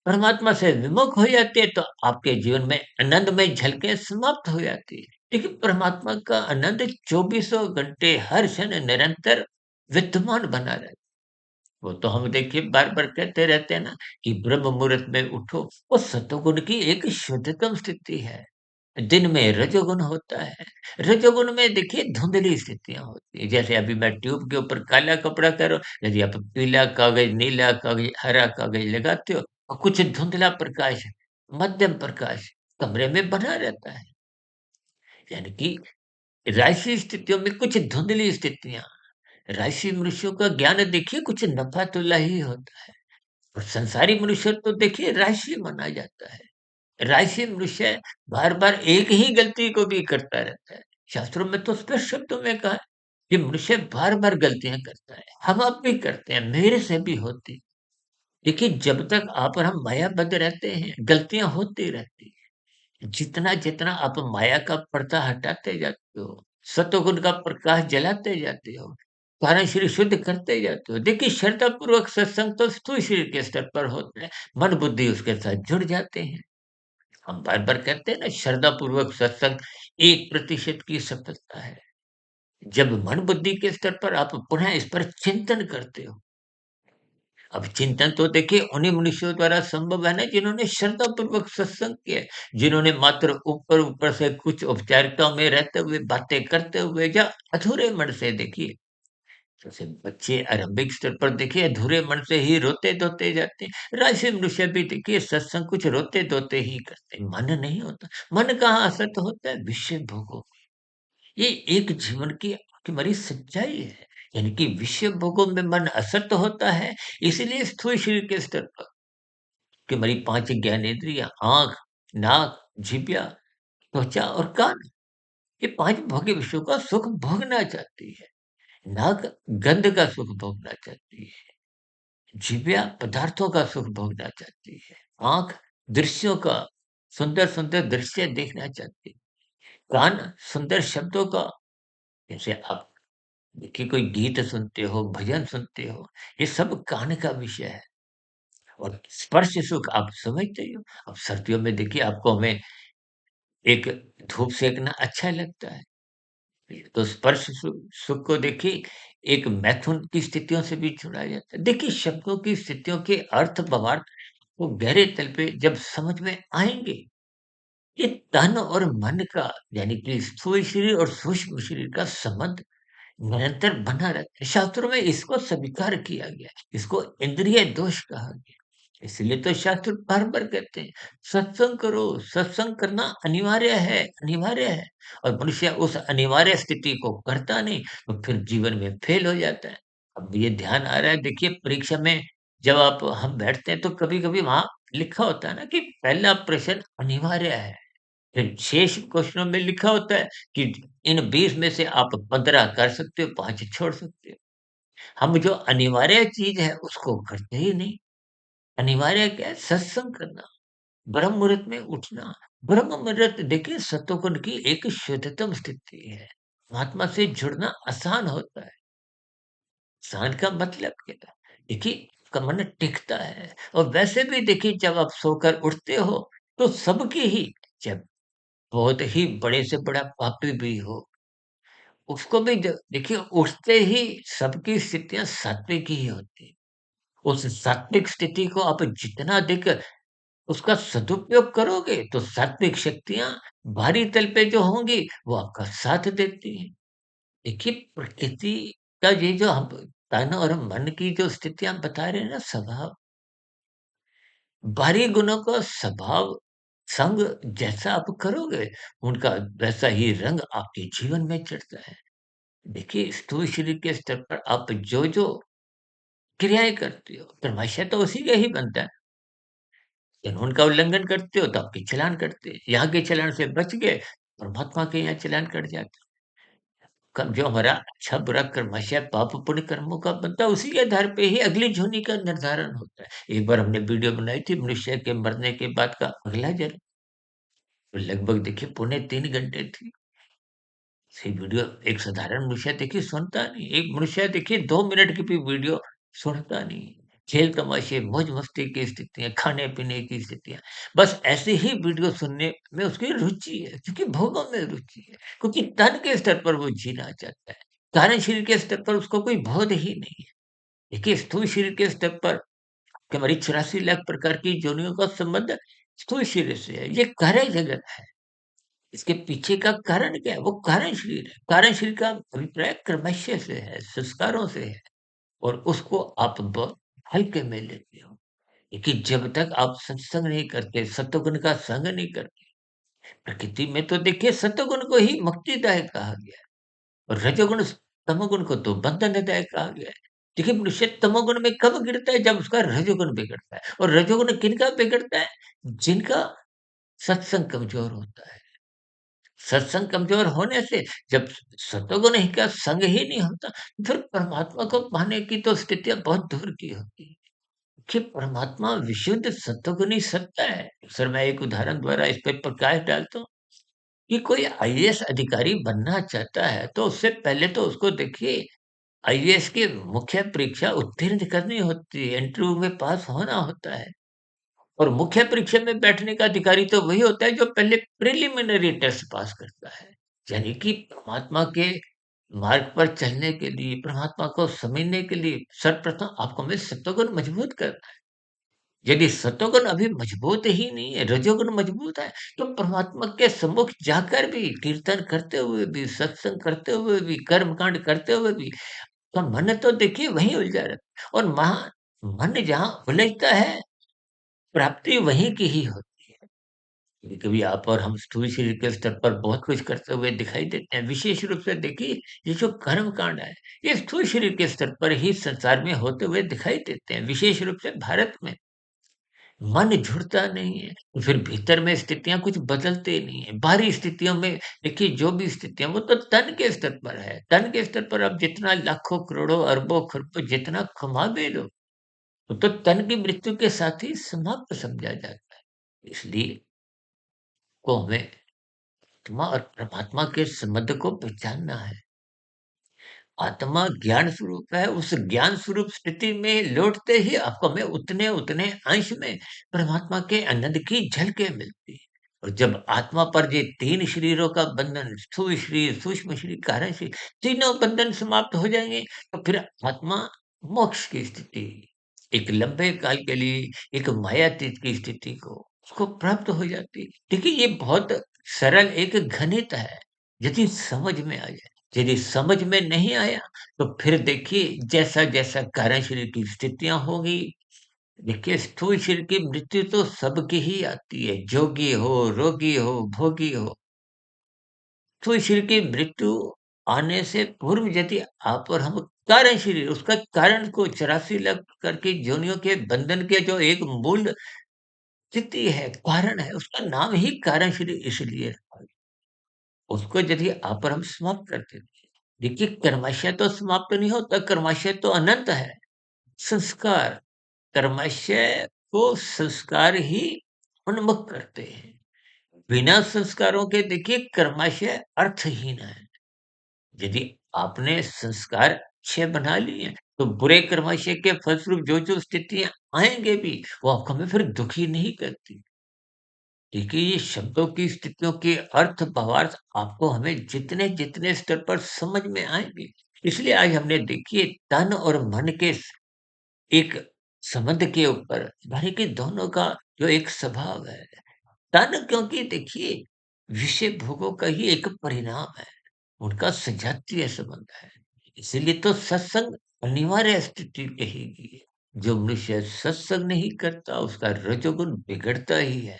परमात्मा से विमुख हो जाती है, तो आपके जीवन में आनंदमय झलकें समाप्त हो जाती है। देखिए, परमात्मा का आनंद चौबीसों घंटे हर क्षण निरंतर विद्यमान बना रहता है। वो तो हम देखिए बार-बार कहते रहते हैं ना कि ब्रह्म मुहूर्त में उठो, वो सतोगुण की एक शुद्धतम स्थिति है। दिन में रजोगुण होता है। रजोगुण में देखिए धुंधली स्थितियाँ होती हैं। जैसे अभी मैं ट्यूब के ऊपर काला कपड़ा करो, यदि आप पीला कागज़, नीला कागज़, हरा कागज़ लगाते हो और कुछ धुंधला प्रकाश, मध्यम प्रकाश कमरे में बना रहता है। यानी कि राशि स्थितियों में कुछ धुंधली स्थितियाँ, राशि मनुष्यों का ज्ञान देखिए कुछ नफ़ा-तुला ही होता है और संसारी मनुष्य तो देखिए राशि माना जाता है। राशि मनुष्य बार-बार एक ही गलती को भी करता रहता है। शास्त्रों में तो स्पष्ट शब्दों में कहा है कि मनुष्य बार-बार गलतियाँ करता है। हम आप भी करते हैं, मेरे से भी होती। देखिए जब तक आप और हम मायाबद्ध रहते हैं, गलतियाँ होती रहती हैं। जितना-जितना आप माया का पर्दा हटाते जाते हो, सतोगुण का प्रकाश जलाते जाते हो, कारण शरीर शुद्ध करते जाते हो। देखिए श्रद्धापूर्वक सत्संग तो स्थूल शरीर के स्तर पर होता है, मन बुद्धि उसके साथ जुड़ जाते हैं। हम बार-बार कहते हैं ना श्रद्धापूर्वक सत्संग 1% की सफलता है। जब मन बुद्धि के स्तर पर आप पुनः इस पर चिंतन करते हो। अब चिंतन तो देखिए उन्हीं मनुष्यों द्वारा संभव है ना जिन्होंने श्रद्धापूर्वक सत्संग किया है, जिन्होंने मात्र ऊपर-ऊपर से कुछ औपचारिकताओं में रहते हुए, बातें करते हुए या अधूरे मन से देखिए जैसे बच्चे आरंभिक स्तर पर देखिए अधूरे मन से ही रोते-धोते जाते हैं। राशि मनुष्य भी देखिए सत्संग कुछ रोते-धोते ही करते हैं, मन नहीं होता। मन कहाँ असत होता है? विषय भोगों ये एक जीवन की हमारी सच्चाई है। यानी कि विषय भोगों में मन असक्त होता है, इसलिए स्थूल शरीर के स्तर पर कि हमारी 5 ज्ञानेंद्रियाँ आँख, नाक, जिह्वा, त्वचा और कान, ये 5 भोग्य विषयों का सुख भोगना चाहती है। नाक गंध का सुख भोगना चाहती है। जिह्वा पदार्थों का सुख भोगना चाहती है। आँख दृश्यों का सुंदर-सुंदर दृश्य देखना चाहती है। कान सुंदर शब्दों का जैसे आप देखिए कोई गीत सुनते हो, भजन सुनते हो, ये सब कान का विषय है। और स्पर्श सुख आप समझते ही हो। अब सर्दियों में देखिए आपको हमें एक धूप सेकना अच्छा लगता है। तो स्पर्श सुख को देखिए एक मैथुन की स्थितियों से भी जुड़ा जाता है। देखिए शब्दों की स्थितियों के अर्थ भावार्थ वो गहरे तल पे जब समझ में आएँगे, ये तन और मन का यानी कि स्थूल शरीर और सूक्ष्म शरीर का संबंध निरंतर बना रहता है। शास्त्रों में इसको स्वीकार किया गया है। इसको इंद्रिय दोष कहा गया। इसलिए तो शास्त्र बार-बार कहते हैं, सत्संग करो, सत्संग करना अनिवार्य है। और मनुष्य उस अनिवार्य स्थिति को करता नहीं, तो फिर जीवन में फेल हो जाता है। अब ये ध्यान आ रहा है देखिए परीक्षा में जब आप हम बैठते हैं तो कभी-कभी वहाँ लिखा होता है ना कि पहला प्रश्न अनिवार्य है। फिर शेष क्वेश्चनों में लिखा होता है कि इन 20 में से आप 15 कर सकते हो, 5 छोड़ सकते हो। हम जो अनिवार्य चीज़ है उसको करते ही नहीं। अनिवार्य क्या है? सत्संग करना, ब्रह्म मुहूर्त में उठना। ब्रह्म मुहूर्त देखिए सतोगुण की एक शुद्धतम स्थिति है। परमात्मा से जुड़ना आसान होता है। आसान का मतलब क्या है? देखिए आपका मन टिकता है और वैसे भी देखिए जब आप सोकर उठते हो तो सबकी ही जब बहुत ही बड़े से बड़ा पापी भी हो, उसको भी देखिए उठते ही सबकी स्थितियाँ सात्विक ही होती हैं। उस सात्विक स्थिति को आप जितना अधिक उसका सदुपयोग करोगे तो सात्विक शक्तियाँ बाहरी तल पे जो होंगी वो आपका साथ देती हैं। देखिए प्रकृति का ये जो हम तन और मन की जो स्थितियाँ बता रहे हैं ना स्वभाव, बाहरी गुणों का स्वभाव संग जैसा आप करोगे, उनका वैसा ही रंग आपके जीवन में चढ़ता है। देखिए स्थूल शरीर के स्तर पर आप जो क्रियाएँ करते हो, कर्मशः तो उसी का ही बनता है। कानून का उल्लंघन करते हो तो आपके चालान कटते हैं। यहाँ के चालान से बच गए, परमात्मा के यहाँ चालान कट जाता है। कब जो हमारा अच्छा बुरा कर्मशः पाप पुण्य कर्मों का बनता है, उसी के आधार पे ही अगली जूनी का निर्धारण होता है। एक बार हमने वीडियो बनाई थी मनुष्य के मरने के बाद का अगला जन्म, तो लगभग देखिए पौने 3 घंटे थी। ये वीडियो एक साधारण मनुष्य देखिए सुनता नहीं। एक मनुष्य देखिए 2 मिनट की भी वीडियो सुनता नहीं। खेल तमाशे, मौज-मस्ती की स्थितियाँ, खाने-पीने की स्थितियाँ, बस ऐसे ही वीडियो सुनने में उसकी रुचि है, क्योंकि भोगों में रुचि है, क्योंकि तन के स्तर पर वो जीना चाहता है। कारण शरीर के स्तर पर उसको कोई बोध ही नहीं है। देखिए स्थूल शरीर के स्तर पर कि हमारी 84 लाख प्रकार की योनियों का संबंध स्थूल शरीर से है। ये कार्य जगत है। इसके पीछे का कारण क्या है? वो कारण शरीर है। कारण शरीर का अभिप्राय कर्मश्य से है, संस्कारों से है और उसको आप हल्के में लेते हो। लेकिन जब तक आप सत्संग नहीं करते, सत्वगुण का संग नहीं करते, प्रकृति में तो देखिए सत्वगुण को ही मुक्तिदायक कहा गया है और रजोगुण, तमोगुण को तो बंधनदायक कहा गया है। देखिए मनुष्य तमोगुण में कब गिरता है? जब उसका रजोगुण बिगड़ता है और रजोगुण किनका बिगड़ता है? जिनका सत्संग कमजोर होता है। सत्संग कमजोर होने से जब सतोगुण ही का संग ही नहीं होता, फिर परमात्मा को पाने की तो स्थितियाँ बहुत दूर की होती है। कि परमात्मा विशुद्ध सत्वगुणी सत्ता है। सर मैं एक उदाहरण द्वारा इस पे प्रकाश डालता हूँ कि कोई आईएएस अधिकारी बनना चाहता है, तो उससे पहले तो उसको देखिए आईएएस की मुख्य परीक्षा उत्तीर्ण करनी होती है, इंटरव्यू में पास होना होता है और मुख्य परीक्षा में बैठने का अधिकारी तो वही होता है जो पहले प्रिलिमिनरी टेस्ट पास करता है। यानी कि परमात्मा के मार्ग पर चलने के लिए, परमात्मा को समझने के लिए सर्वप्रथम आपको हमें सत्वगुण मजबूत करना है। यदि सत्वगुण अभी मजबूत ही नहीं है, रजोगुण मजबूत है, तो परमात्मा के सम्मुख जाकर भी कीर्तन करते हुए भी, सत्संग करते हुए भी, कर्मकांड करते हुए भी, तो मन तो देखिए वहीं उलझा रहता है और मन जहाँ उलझता है, प्राप्ति वहीं की ही होती है। कभी-कभी आप और हम स्थूल शरीर के स्तर पर बहुत कुछ करते हुए दिखाई देते हैं। विशेष रूप से देखिए, ये जो कर्म कांड है, ये स्थूल शरीर के स्तर पर ही संसार में होते हुए दिखाई देते हैं। विशेष रूप से भारत में मन जुड़ता नहीं है, तो फिर भीतर में स्थितियाँ कुछ बदलते नहीं है। बाहरी स्थितियों में देखिए जो भी स्थितियाँ वो तो तन के स्तर पर है। तन के स्तर पर आप जितना लाखों, करोड़ों, अरबों, खरबों जितना कमा भी लो, वो तो तन की मृत्यु के साथ ही समाप्त समझा जाता है। इसलिए को हमें आत्मा और परमात्मा के संबंध को पहचानना है। आत्मा ज्ञान स्वरूप है, उस ज्ञान स्वरूप स्थिति में लौटते ही आपको हमें उतने-उतने अंश में परमात्मा के आनंद की झलकें मिलती हैं। और जब आत्मा पर ये 3 शरीरों का बंधन, स्थूल शरीर, सूक्ष्म शरीर, कारण शरीर, तीनों बंधन समाप्त हो जाएँगे, तो फिर आत्मा मोक्ष की स्थिति, एक लंबे काल के लिए एक मायातीत की स्थिति को उसको प्राप्त हो जाती है। देखिए, ये बहुत सरल एक गणित है, यदि समझ में आ जाए। यदि समझ में नहीं आया, तो फिर देखिए जैसा-जैसा कारण शरीर की स्थितियाँ होंगी, देखिए स्थूल शरीर की मृत्यु तो सबकी ही आती है, जोगी हो, रोगी हो, भोगी हो। स्थूल शरीर की मृत्यु आने से पूर्व यदि आप और हम कारण शरीर, उसका कारण को 84 लाख प्रकार की योनियों के बंधन के जो एक मूल स्थिति है, कारण है, उसका नाम ही कारण शरीर इसलिए रखा गया। उसको यदि आप और हम समाप्त कर देते हैं, देखिए कर्माशय तो समाप्त नहीं होता, कर्माशय तो अनंत है। संस्कार, कर्माशय को संस्कार ही उन्मुख करते हैं। बिना संस्कारों के देखिए कर्माशय अर्थहीन है। यदि आपने संस्कार अच्छे बना लिए, तो बुरे कर्माशय के फलस्वरूप जो-जो स्थितियाँ आएँगे भी, वो आपको हमें फिर दुखी नहीं करती। देखिए, ये शब्दों की स्थितियों के अर्थ भावार्थ आपको हमें जितने-जितने स्तर पर समझ में आएँगे, इसलिए आज हमने देखिए तन और मन के एक संबंध के ऊपर यानी कि दोनों का जो एक स्वभाव है। तन क्योंकि देखिए विषय भोगों का ही एक परिणाम है, उनका सजातीय संबंध है। इसीलिए तो सत्संग अनिवार्य स्थिति कही है। जो मनुष्य सत्संग नहीं करता उसका रजोगुण बिगड़ता ही है।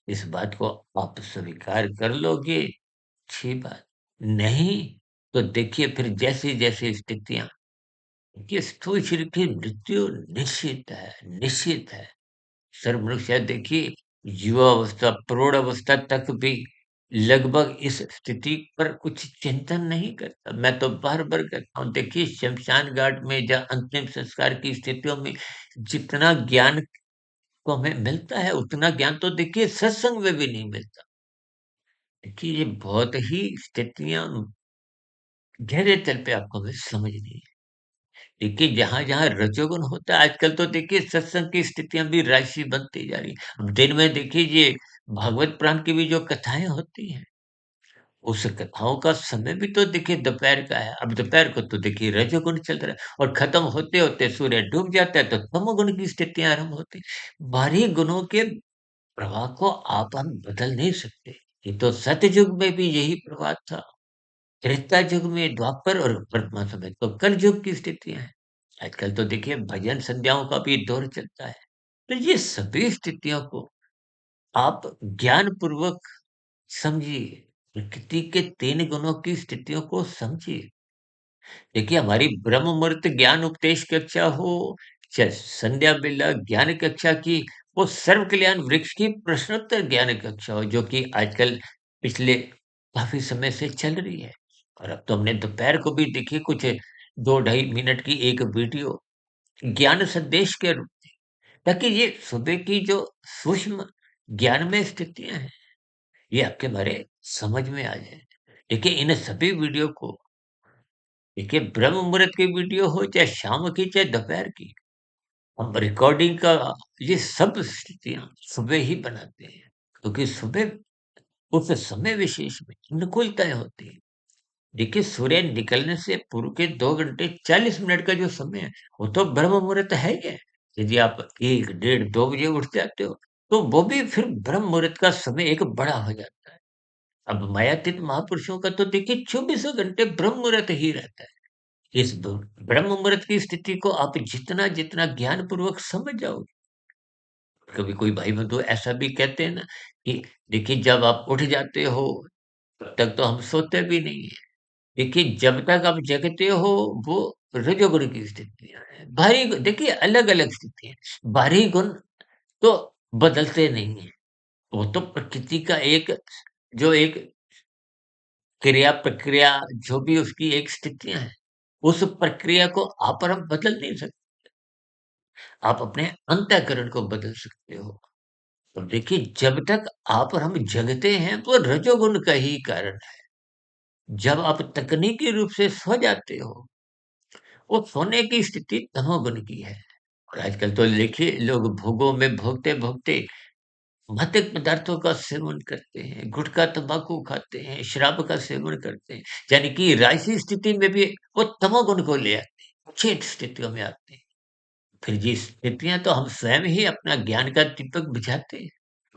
इस बात को आप स्वीकार कर लोगे, अच्छी बात। नहीं, तो देखिए फिर जैसी-जैसी स्थितियाँ ये स्थूल शरीर की मृत्यु निश्चित है। सर्वमनुष्य देखिए युवावस्था, प्रौढ़ावस्था तक भी लगभग इस स्थिति पर कुछ चिंतन नहीं करता। मैं तो बार-बार कहता हूँ देखिए श्मशान घाट में जहाँ अंतिम संस्कार की स्थितियों में जितना ज्ञान को हमें मिलता है, उतना ज्ञान तो देखिए सत्संग में भी नहीं मिलता। देखिए ये बहुत ही स्थितियाँ गहरे तल पे आपको हमें समझनी है। देखिए, जहाँ-जहाँ रजोगुण होता है आजकल तो देखिए सत्संग की स्थितियाँ भी राशि बनती जा रही है। अब दिन में देखिए ये भागवत पुराण की भी जो कथाएँ होती हैं, उस कथाओं का समय भी तो देखिए दोपहर का है। अब दोपहर को तो देखिए रजोगुण चल रहा है और खत्म होते-होते सूर्य डूब जाता है तो तमोगुण की स्थितियाँ आरंभ होती हैं। बाहरी गुणों के प्रवाह को आप हम बदल नहीं सकते। ये तो सतयुग में भी यही प्रवाह था। त्रेता युग में द्वापर और वर्तमान समय तो कलयुग की स्थितियाँ हैं। आजकल तो देखिए भजन संध्याओं का भी दौर चलता है। तो ये सभी स्थितियों को आप ज्ञानपूर्वक समझिए। प्रकृति के 3 गुणों की स्थितियों को समझिए। देखिए हमारी ब्रह्म मुहूर्त ज्ञान उपदेश कक्षा हो, चाहे संध्या बेला ज्ञान कक्षा की, वो सर्व कल्याण वृक्ष की प्रश्नोत्तर ज्ञान कक्षा हो, जो कि आजकल पिछले काफ़ी समय से चल रही है। और अब तो हमने दोपहर को भी देखिए कुछ 2 ढाई मिनट की एक वीडियो ज्ञान संदेश के रूप में, ताकि ये सुबह की जो सूक्ष्म ज्ञान में स्थितियाँ हैं, ये आपके हमारे समझ में आ जाए। देखिए इन सभी वीडियो को देखिए, ब्रह्म मुहूर्त की वीडियो हो, चाहे शाम की, चाहे दोपहर की, हम रिकॉर्डिंग का ये सब स्थितियाँ सुबह ही बनाते हैं, क्योंकि सुबह उस समय विशेष में अनुकूलताएँ होती हैं। देखिए, सूर्य निकलने से पूर्व के 2 घंटे 40 मिनट का जो समय है, वो तो ब्रह्म मुहूर्त है ही है। यदि आप 1, डेढ़, 2 बजे उठ जाते हो, तो वो भी फिर ब्रह्म मुहूर्त का समय एक बड़ा हो जाता है। अब मायातीत महापुरुषों का तो देखिए 24 घंटे ब्रह्म मुहूर्त ही रहता है। इस ब ब्रह्म मुहूर्त की स्थिति को आप जितना ज्ञानपूर्वक समझ जाओगे, कभी कोई भाई-बंधु ऐसा भी कहते हैं ना कि देखिए, जब आप उठ जाते हो, तब तक तो हम सोते भी नहीं हैं। देखिए, जब तक आप जगते हो, वो रजोगुण की स्थितियाँ हैं। बाहरी देखिए, अलग-अलग स्थितियाँ हैं। बाहरी गुण तो बदलते नहीं हैं। वो तो प्रकृति का एक जो एक क्रिया-प्रक्रिया, जो भी उसकी एक स्थितियाँ हैं, उस प्रक्रिया को आप और हम बदल नहीं सकते। आप अपने अंतःकरण को बदल सकते हो। तो देखिए, जब तक आप और हम जगते हैं, वो रजोगुण का ही कारण है। जब आप तकनीकी रूप से सो जाते हो, वो सोने की स्थिति तमोगुण की है। और आजकल तो देखिए, लोग भोगों में भोगते-भोगते मादक पदार्थों का सेवन करते हैं, गुटखा, तम्बाकू खाते हैं, शराब का सेवन करते हैं। यानी कि राजसी स्थिति में भी वो तमोगुण को ले आते हैं, अच्छी स्थितियों में आते हैं। फिर ये स्थितियाँ तो हम स्वयं ही अपना ज्ञान का दीपक बुझाते हैं।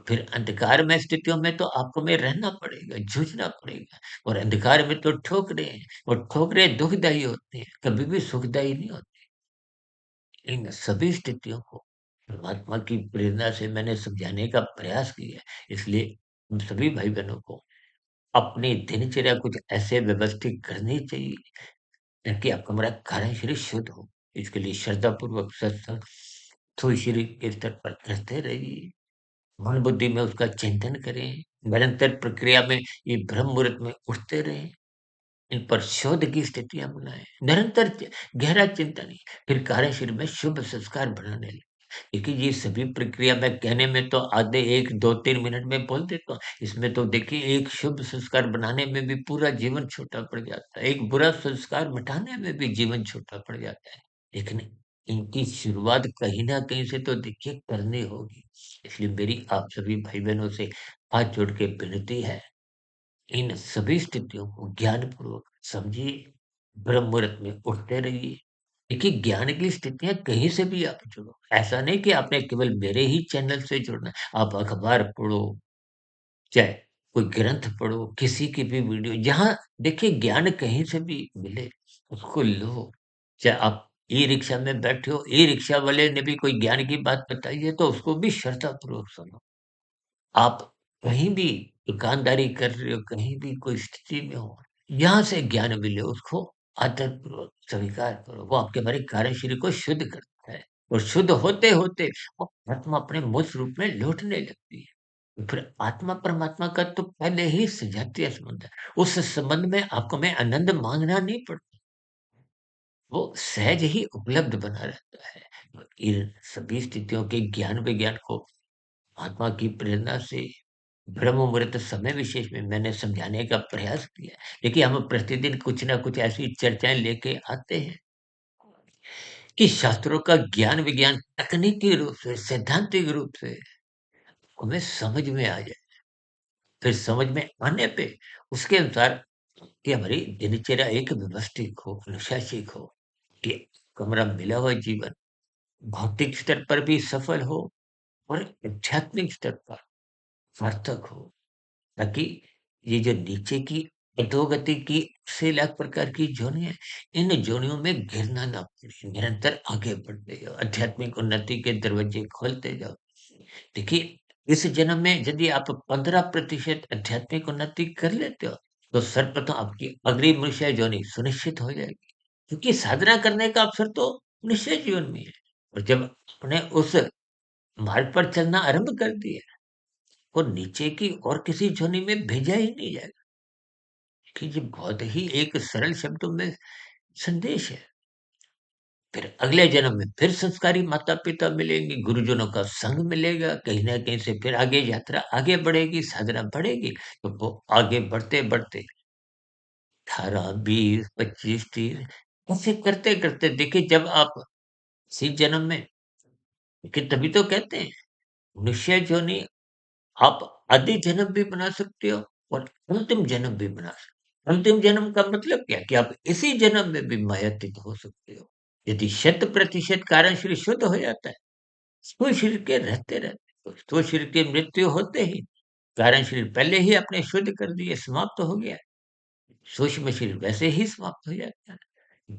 फिर अंधकारमय स्थितियों में तो आपको में रहना पड़ेगा, जूझना पड़ेगा, और अंधकार में तो ठोकरें हैं, और ठोकरें दुखदाई होती हैं, कभी भी सुखदाई नहीं होती। इन सभी स्थितियों को परमात्मा की प्रेरणा से मैंने समझाने का प्रयास किया है। इसलिए हम सभी भाई-बहनों को अपनी दिनचर्या कुछ ऐसे व्यवस्थित करनी चाहिए, ताकि आपका हमारा कार्यशरीर शुद्ध हो। इसके लिए श्रद्धापूर्वक सत्संग थोड़ी-सी के स्तर पर करते रहिए। मन बुद्धि में उसका चिंतन करें, निरंतर प्रक्रिया में ये ब्रह्म मुहूर्त में उठते रहें, इन पर शोध की स्थितियाँ बनाएँ, निरंतर गहरा चिंतन ही, फिर कार्यशील में शुभ संस्कार बनाने लगें। देखिए, ये सभी प्रक्रिया मैं कहने में तो आधे 1, 2, 3 मिनट में बोल देता हूँ। इसमें तो देखिए, एक शुभ संस्कार बनाने में भी पूरा जीवन छोटा पड़ जाता है, एक बुरा संस्कार मिटाने में भी जीवन छोटा पड़ जाता है। लेकिन इनकी शुरुआत कहीं न कहीं से तो देखिए करनी होगी। इसलिए मेरी आप सभी भाई-बहनों से हाथ जोड़ के विनती है, इन सभी स्थितियों को ज्ञानपूर्वक समझिए, ब्रह्म मुहूर्त में उठते रहिए। देखिए, ज्ञान की स्थितियाँ कहीं से भी आप जुड़ो। ऐसा नहीं कि आपने केवल मेरे ही चैनल से जुड़ना है। आप अखबार पढ़ो, चाहे कोई ग्रंथ पढ़ो, किसी की भी वीडियो, जहाँ देखिए ज्ञान कहीं से भी मिले, उसको लो। चाहे आप ई-रिक्शा में बैठे हो, ई-रिक्शा वाले ने भी कोई ज्ञान की बात बताई है, तो उसको भी श्रद्धापूर्वक सुनो। आप कहीं भी दुकानदारी कर रहे हो, कहीं भी कोई स्थिति में हो, यहाँ से ज्ञान मिले, उसको आदरपूर्वक स्वीकार करो। वो आपके हमारे कार्यशरीर को शुद्ध करता है, और शुद्ध होते-होते वो आत्मा अपने मूल रूप में लौटने लगती है। तो फिर आत्मा परमात्मा का तो पहले ही सजातीय संबंध है। उस संबंध में आपको मैं आनंद माँगना नहीं पड़ता, वो सहज ही उपलब्ध बना रहता है। तो इन सभी स्थितियों के ज्ञान-विज्ञान को आत्मा की प्रेरणा से ब्रह्म मुहूर्त समय विशेष में मैंने समझाने का प्रयास किया। देखिए, हम प्रतिदिन कुछ न कुछ ऐसी चर्चाएँ लेके आते हैं कि शास्त्रों का ज्ञान विज्ञान तकनीकी रूप से, सैद्धांतिक रूप से हमें समझ में आ जाए। फिर समझ में आने पे उसके अनुसार कि हमारी दिनचर्या एक व्यवस्थित हो, अनुशासित हो, कि हमारा मिला हुआ जीवन भौतिक स्तर पर भी सफल हो, और आध्यात्मिक स्तर पर सार्थक हो। ताकि ये जो नीचे की अधोगति की से लाख प्रकार की जोनियाँ हैं, इन जोनियों में गिरना ना पड़े, निरंतर आगे बढ़ते जाओ, आध्यात्मिक उन्नति के दरवाजे खोलते जाओ। देखिए, इस जन्म में यदि आप 15% आध्यात्मिक उन्नति कर लेते हो, तो सर्वप्रथम आपकी अगली मनुष्य जोनि सुनिश्चित हो जाएगी। क्योंकि साधना करने का अवसर तो मनुष्य जीवन में है, और जब आपने उस मार्ग पर चलना आरंभ कर दिया, वो नीचे की और किसी जोनि में भेजा ही नहीं जाएगा। कि ये बहुत ही एक सरल शब्दों में संदेश है। फिर अगले जन्म में फिर संस्कारी माता-पिता मिलेंगे, गुरुजनों का संग मिलेगा, कहीं न कहीं से फिर आगे यात्रा आगे बढ़ेगी, साधना बढ़ेगी, तो वो आगे बढ़ते-बढ़ते 18, 20, 25, 30 ऐसे करते-करते देखिए जब आप इसी जन्म में देखिए तभी तो कहते हैं मनुष्य योनि आप आदि जन्म भी बना सकते हो और अंतिम जन्म भी बना सकते हो। अंतिम जन्म का मतलब क्या? कि आप इसी जन्म में भी मायातीत हो सकते हो। यदि 100% कारण शरीर शुद्ध हो जाता है, स्थूल शरीर के रहते-रहते स्थूल शरीर की मृत्यु होते ही कारण शरीर पहले ही आपने शुद्ध कर दिए, समाप्त हो गया। सूक्ष्म शरीर वैसे ही समाप्त हो जाता है।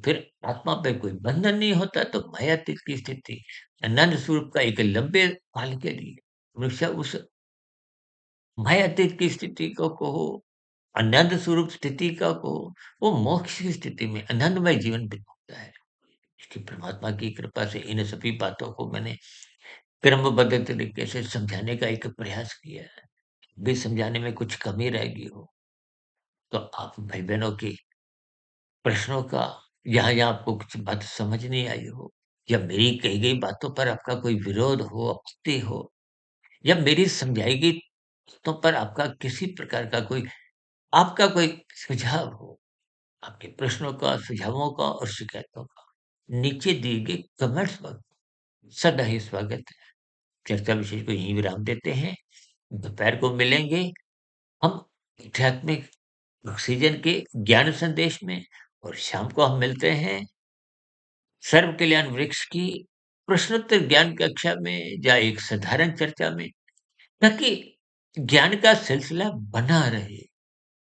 फिर आत्मा पे कोई बंधन नहीं होता तो मायातीत की स्थिति, आनंद स्वरूप का एक लंबे काल के लिए मनुष्य उस मायातीत की स्थिति को कहो, आनंद स्वरूप स्थिति का कहो, वो मोक्ष की स्थिति में आनंदमय जीवन बिताता है। इसकी परमात्मा की कृपा से इन सभी बातों को मैंने क्रमबद्ध तरीके से समझाने का एक प्रयास किया है। भी समझाने में कुछ कमी रह गई हो, तो आप भाई-बहनों की प्रश्नों का यहाँ-यहाँ आपको कुछ बात समझ नहीं आई हो या मेरी कही गई बातों पर आपका कोई विरोध हो, आपत्ति हो या मेरी समझाई गई बातों पर आपका किसी प्रकार का कोई आपका कोई सुझाव हो, आपके प्रश्नों का, सुझावों का और शिकायतों का, नीचे दिए गए कमेंट्स बॉक्स सदा ही स्वागत है। चर्चा विषय को यहीं विराम देते हैं। दोपहर को मिलेंगे हम आध्यात्मिक ऑक्सीजन के ज्ञान संदेश में और शाम को हम मिलते हैं सर्व कल्याण वृक्ष की प्रश्नोत्तर ज्ञान कक्षा में या एक साधारण चर्चा में ताकि ज्ञान का सिलसिला बना रहे।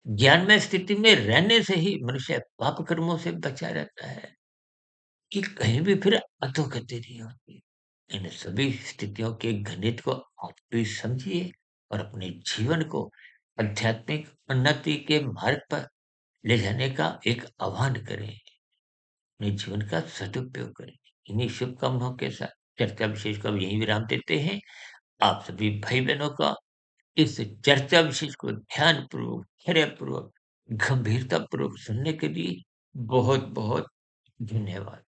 ज्ञानमय स्थिति में रहने से ही मनुष्य पाप कर्मों से बचा रहता है कि कहीं भी फिर अधोगति नहीं होती। इन सभी स्थितियों के गणित को आप भी समझिए और अपने जीवन को आध्यात्मिक उन्नति के मार्ग पर ले जाने का एक आह्वान करें। अपने जीवन का सदुपयोग करें। इन्हीं शुभकामनाओं के साथ चर्चा विशेष को अब यहीं विराम देते हैं। आप सभी भाई-बहनों का इस चर्चा विशेष को ध्यानपूर्वक, धैर्यपूर्वक, गंभीरतापूर्वक सुनने के लिए बहुत-बहुत धन्यवाद।